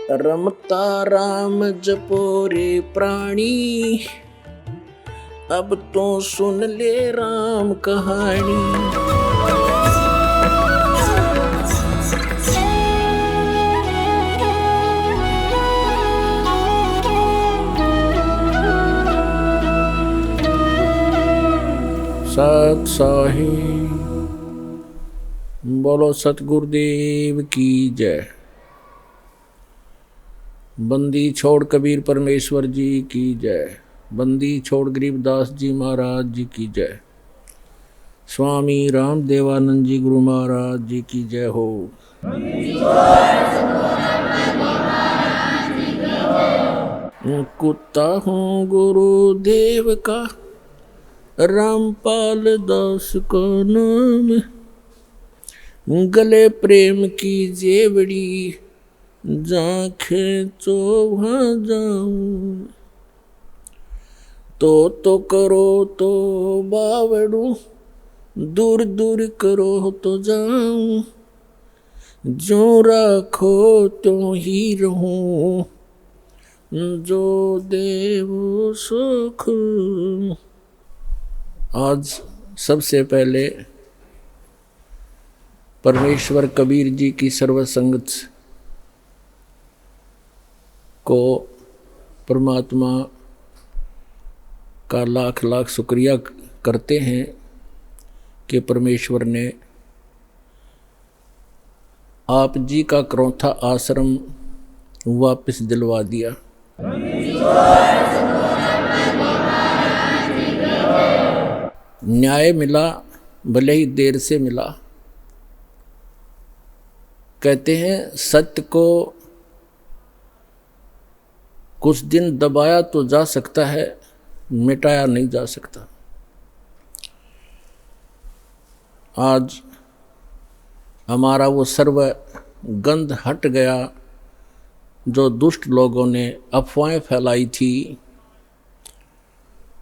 रमता राम जपो रे प्राणी, अब तो सुन ले राम कहानी। सत साहिब बोलो सतगुरुदेव की जय। बंदी छोड़ कबीर परमेश्वर जी की जय। बंदी छोड़ गरीबदास जी महाराज जी की जय। स्वामी राम देवानंद जी गुरु महाराज जी की जय हो। कुत्ता हूँ गुरुदेव का, रामपाल दास का नाम, गले प्रेम की जेवड़ी, जांखें तो वहाँ जाऊं। तो करो तो बावड़ू, दूर दूर करो तो जाऊं। जो राखो तो ही रहूं, जो देव सुख। आज सबसे पहले परमेश्वर कबीर जी की सर्वसंगत को परमात्मा का लाख लाख शुक्रिया करते हैं कि परमेश्वर ने आप जी का क्रौथा आश्रम वापस दिलवा दिया। न्याय मिला, भले ही देर से मिला। कहते हैं सत्य को कुछ दिन दबाया तो जा सकता है, मिटाया नहीं जा सकता। आज हमारा वो सर्व गंध हट गया जो दुष्ट लोगों ने अफवाहें फैलाई थी,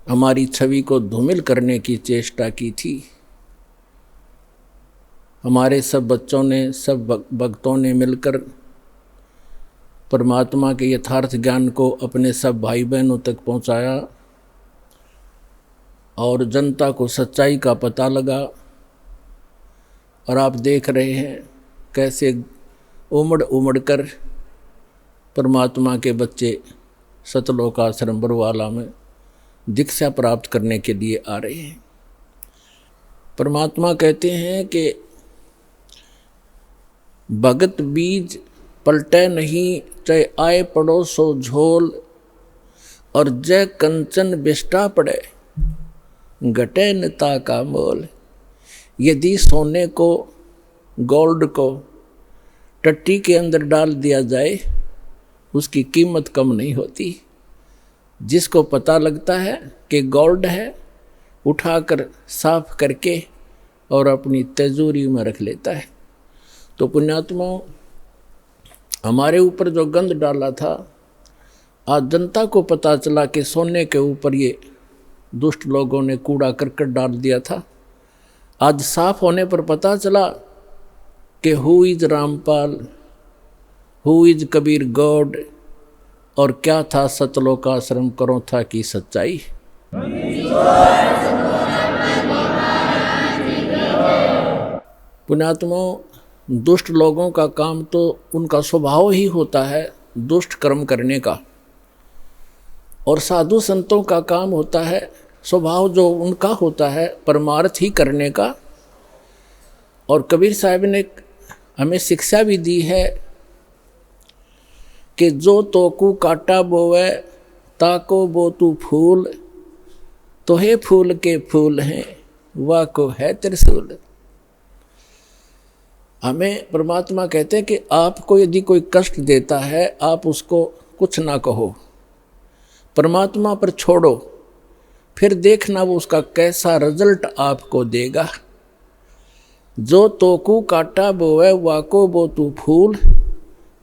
हमारी छवि को धूमिल करने की चेष्टा की थी। हमारे सब बच्चों ने, सब भक्तों ने मिलकर परमात्मा के यथार्थ ज्ञान को अपने सब भाई बहनों तक पहुंचाया और जनता को सच्चाई का पता लगा। और आप देख रहे हैं कैसे उमड़ उमड़ कर परमात्मा के बच्चे सतलोक आश्रम बरवाला में दीक्षा प्राप्त करने के लिए आ रहे हैं। परमात्मा कहते हैं कि भगत बीज पलटे नहीं, चाहे आए पड़ो सो झोल, और जय कंचन बिष्टा पड़े, घटे नता का मोल। यदि सोने को, गोल्ड को टट्टी के अंदर डाल दिया जाए, उसकी कीमत कम नहीं होती। जिसको पता लगता है कि गोल्ड है, उठाकर साफ करके और अपनी तिजोरी में रख लेता है। तो पुण्यात्माओं, हमारे ऊपर जो गंध डाला था, आज जनता को पता चला कि सोने के ऊपर ये दुष्ट लोगों ने कूड़ा करकट डाल दिया था। आज साफ होने पर पता चला कि who is Rampal, who is Kabir God, और क्या था सतलोक आश्रम क्रौथा की सच्चाई। पुण्यात्माओं, दुष्ट लोगों का काम तो उनका स्वभाव ही होता है दुष्ट कर्म करने का, और साधु संतों का काम होता है स्वभाव जो उनका होता है परमार्थ ही करने का। और कबीर साहब ने हमें शिक्षा भी दी है कि जो तोकू काटा बोवे, ताको बो तू फूल, तो हे फूल के फूल हैं, वाह को है त्रिशूल। हमें परमात्मा कहते हैं कि आपको यदि कोई कष्ट देता है, आप उसको कुछ ना कहो, परमात्मा पर छोड़ो, फिर देखना वो उसका कैसा रिजल्ट आपको देगा। जो तोकू काटा बोवे, वाको बो तू फूल,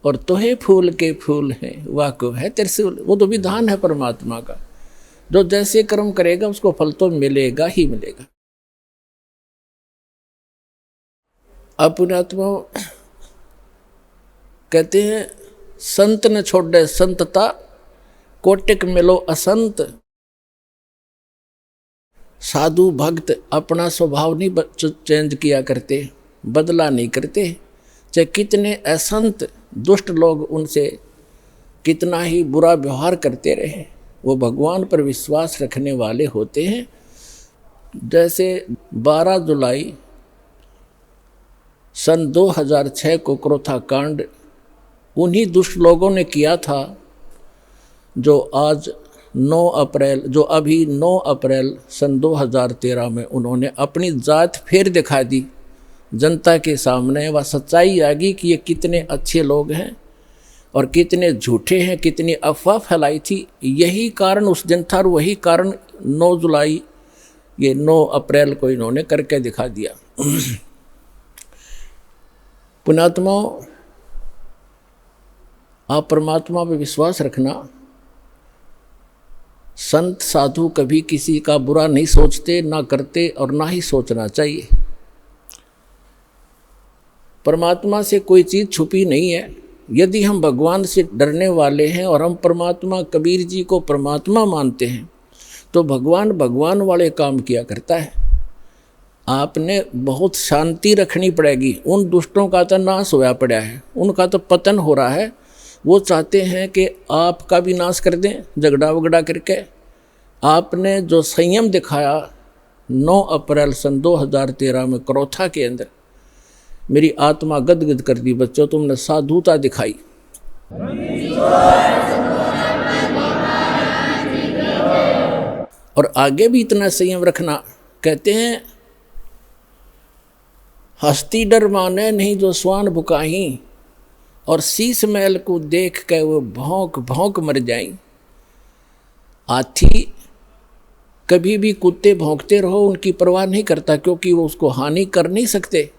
और तोहे फूल के फूल हैं, वाको है त्रिशूल। वो तो विधान है परमात्मा का, जो जैसे कर्म करेगा उसको फल तो मिलेगा ही मिलेगा। अब पुण्यात्मा कहते हैं संत न छोड़े संतता, कोटिक मिलो असंत। साधु भक्त अपना स्वभाव नहीं चेंज किया करते, बदला नहीं करते, चाहे कितने असंत दुष्ट लोग उनसे कितना ही बुरा व्यवहार करते रहे, वो भगवान पर विश्वास रखने वाले होते हैं। जैसे 12 जुलाई सन 2006 को क्रोथा कांड उन्हीं दुष्ट लोगों ने किया था जो आज 9 अप्रैल, जो अभी 9 अप्रैल सन 2013 में उन्होंने अपनी जात फिर दिखा दी जनता के सामने। वह सच्चाई आ गई कि ये कितने अच्छे लोग हैं और कितने झूठे हैं, कितनी अफवाह फैलाई थी। यही कारण उस दिन था और वही कारण 9 जुलाई ये 9 अप्रैल को इन्होंने करके दिखा दिया। पुण्यात्माओं, आप परमात्मा पर विश्वास रखना। संत साधु कभी किसी का बुरा नहीं सोचते, ना करते और ना ही सोचना चाहिए। परमात्मा से कोई चीज़ छुपी नहीं है। यदि हम भगवान से डरने वाले हैं और हम परमात्मा, कबीर जी को परमात्मा मानते हैं, तो भगवान भगवान वाले काम किया करता है। आपने बहुत शांति रखनी पड़ेगी। उन दुष्टों का तो नाश होया पड़ा है, उनका तो पतन हो रहा है। वो चाहते हैं कि आपका भी नाश कर दें झगड़ा वगड़ा करके। आपने जो संयम दिखाया 9 अप्रैल सन 2013 में क्रोथा के अंदर, मेरी आत्मा गदगद कर दी। बच्चों, तुमने साधुता दिखाई। और आगे भी इतना संयम रखना। कहते हैं हस्ती डर माने नहीं जो स्वान बुकाही, और शीश महल को देख के वो भौंक भौंक मर जाएं। हाथी कभी भी कुत्ते भौंकते रहो उनकी परवाह नहीं करता, क्योंकि वो उसको हानि कर नहीं सकते।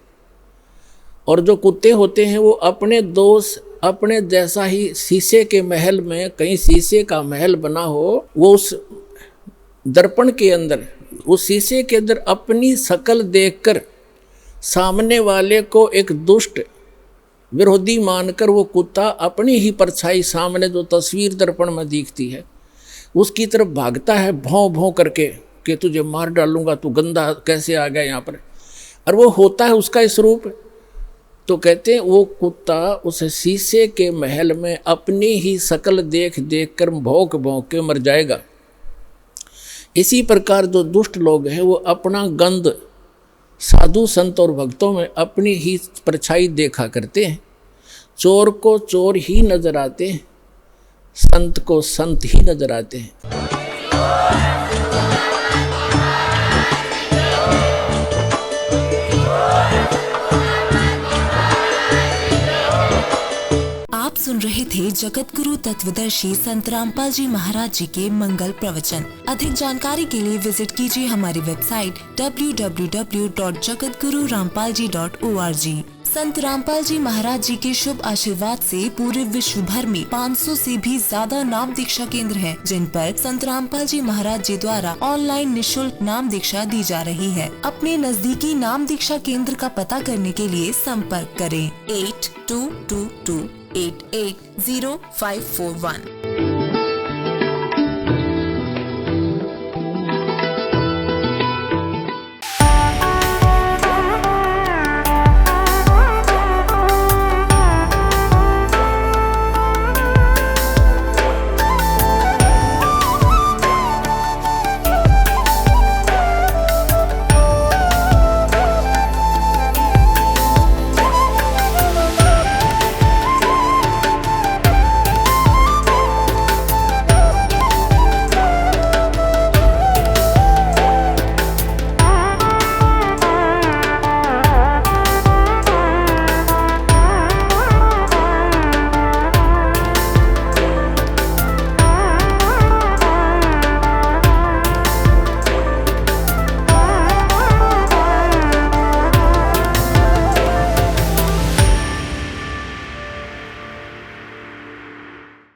और जो कुत्ते होते हैं वो अपने दोस्त, अपने जैसा ही शीशे के महल में, कहीं शीशे का महल बना हो, वो उस दर्पण के अंदर, उस शीशे के अंदर अपनी शक्ल देखकर सामने वाले को एक दुष्ट विरोधी मानकर वो कुत्ता अपनी ही परछाई सामने जो तस्वीर दर्पण में दिखती है उसकी तरफ भागता है भौं भौं करके कि तुझे मार डालूंगा, तू गंदा कैसे आ गया यहाँ पर। और वो होता है उसका स्वरूप। तो कहते हैं वो कुत्ता उस शीशे के महल में अपनी ही शक्ल देख देख कर भौंक भौंक के मर जाएगा। इसी प्रकार जो दुष्ट लोग हैं वो अपना गंध साधु संत और भक्तों में अपनी ही परछाई देखा करते हैं। चोर को चोर ही नजर आते हैं, संत को संत ही नजर आते हैं। आप सुन रहे थे जगत गुरु तत्वदर्शी संत रामपाल जी महाराज जी के मंगल प्रवचन। अधिक जानकारी के लिए विजिट कीजिए हमारी वेबसाइट www.jagatgururampalji.org। संत रामपाल जी महाराज जी के शुभ आशीर्वाद से पूरे विश्व भर में 500 से भी ज्यादा नाम दीक्षा केंद्र हैं, जिन पर संत रामपाल जी महाराज जी द्वारा ऑनलाइन निशुल्क नाम दीक्षा दी जा रही है। अपने नजदीकी नाम दीक्षा केंद्र का पता करने के लिए संपर्क करें 8222880541।